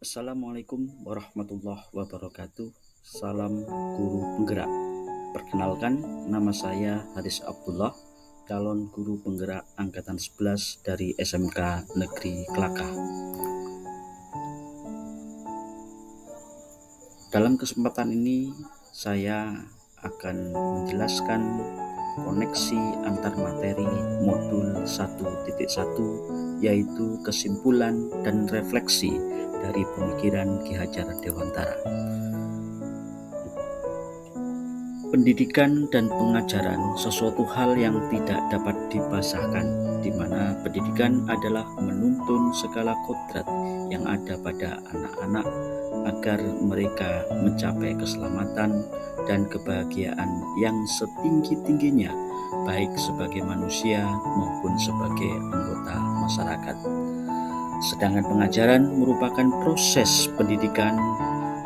Assalamualaikum warahmatullahi wabarakatuh. Salam guru penggerak. Perkenalkan, nama saya Haris Abdullah, calon guru penggerak angkatan 11 dari SMK Negeri Kelakah. Dalam kesempatan ini saya akan menjelaskan koneksi antar materi modul 1.1, yaitu kesimpulan dan refleksi dari pemikiran Ki Hajar Dewantara. Pendidikan dan pengajaran sesuatu hal yang tidak dapat dipasahkan, di mana pendidikan adalah menuntun segala kodrat yang ada pada anak-anak agar mereka mencapai keselamatan dan kebahagiaan yang setinggi-tingginya, baik sebagai manusia maupun sebagai anggota masyarakat. Sedangkan pengajaran merupakan proses pendidikan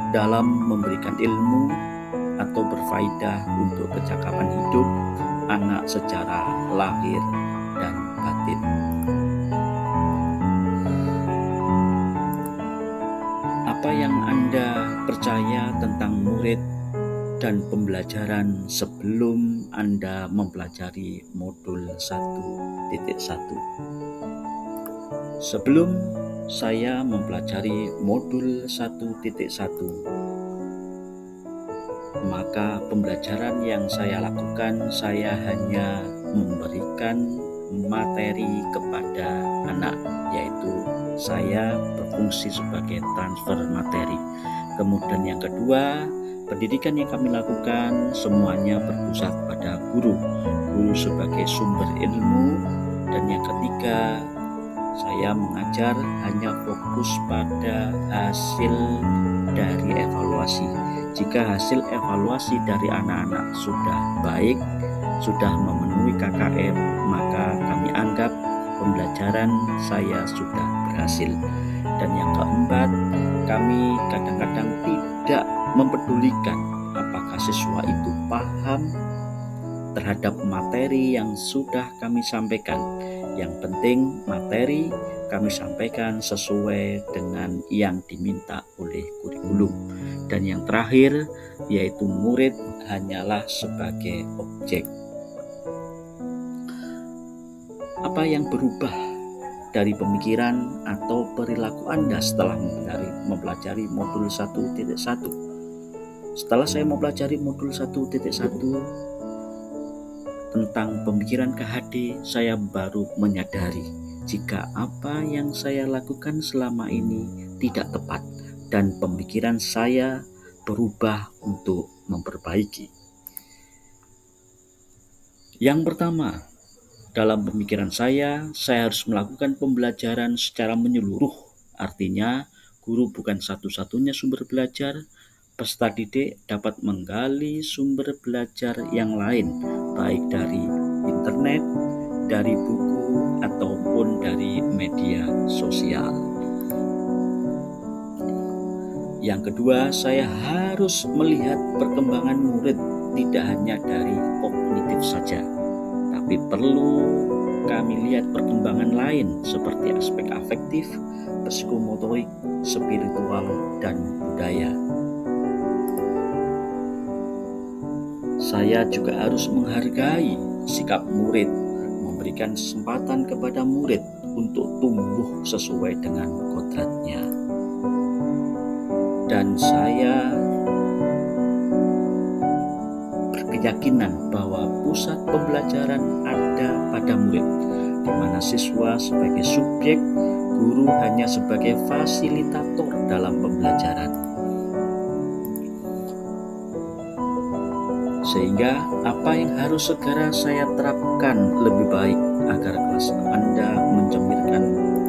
dalam memberikan ilmu atau berfaedah untuk kecakapan hidup anak secara lahir dan batin. Apa yang Anda percaya tentang murid dan pembelajaran sebelum Anda mempelajari modul 1.1? Sebelum saya mempelajari modul 1.1, maka pembelajaran yang saya lakukan, saya hanya memberikan materi kepada anak, yaitu saya berfungsi sebagai transfer materi. Kemudian yang kedua, pendidikan yang kami lakukan semuanya berpusat pada guru sebagai sumber ilmu. Dan yang ketiga, saya mengajar hanya fokus pada hasil dari evaluasi. Jika hasil evaluasi dari anak-anak sudah baik, sudah memenuhi KKM, maka kami anggap pembelajaran saya sudah berhasil. Dan yang keempat, kami kadang-kadang tidak mempedulikan apakah siswa itu paham terhadap materi yang sudah kami sampaikan. Yang penting materi kami sampaikan sesuai dengan yang diminta oleh kurikulum. Dan yang terakhir, yaitu murid hanyalah sebagai objek. Apa yang berubah dari pemikiran atau perilaku Anda setelah mempelajari modul 1.1? Setelah saya mempelajari modul 1.1 tentang pemikiran KHD, saya baru menyadari jika apa yang saya lakukan selama ini tidak tepat dan pemikiran saya berubah untuk memperbaiki. Yang pertama, dalam pemikiran saya harus melakukan pembelajaran secara menyeluruh. Artinya, guru bukan satu-satunya sumber belajar. Peserta didik dapat menggali sumber belajar yang lain, baik dari internet, dari buku, ataupun dari media sosial. Yang kedua, saya harus melihat perkembangan murid tidak hanya dari kognitif saja, tapi perlu kami lihat perkembangan lain seperti aspek afektif, psikomotorik, spiritual, dan budaya. Saya juga harus menghargai sikap murid, memberikan kesempatan kepada murid untuk tumbuh sesuai dengan kodratnya. Dan saya berkeyakinan bahwa pusat pembelajaran ada pada murid, di mana siswa sebagai subjek, guru hanya sebagai fasilitator dalam pembelajaran. Sehingga apa yang harus segera saya terapkan lebih baik agar kelas Anda mencerminkan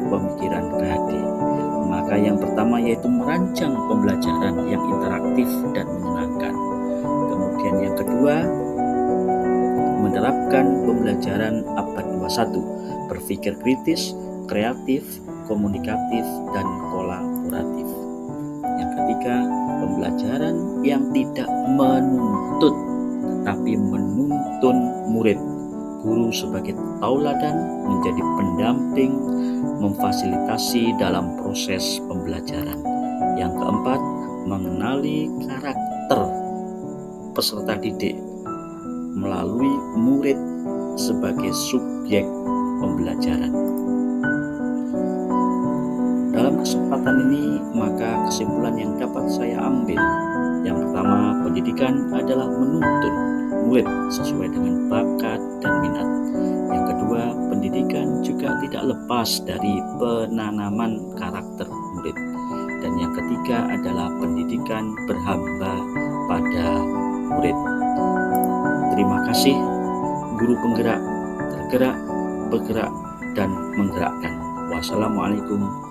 pemikiran KHD. Maka yang pertama yaitu merancang pembelajaran yang interaktif dan menyenangkan. Kemudian yang kedua, menerapkan pembelajaran abad 21, berpikir kritis, kreatif, komunikatif, dan kolaboratif. Yang ketiga, pembelajaran yang tidak menuntut tetapi menuntun murid. Guru sebagai tauladan menjadi pendamping, memfasilitasi dalam proses pembelajaran. Yang keempat, mengenali karakter peserta didik melalui murid sebagai subjek pembelajaran. Dalam kesempatan ini, maka kesimpulan yang dapat saya ambil, yang pertama, pendidikan adalah menuntun murid sesuai dengan bakat dan minat. Yang kedua, pendidikan juga tidak lepas dari penanaman karakter murid. Dan yang ketiga adalah pendidikan berhamba pada murid. Terima kasih, guru penggerak, tergerak, bergerak, dan menggerakkan. Wassalamualaikum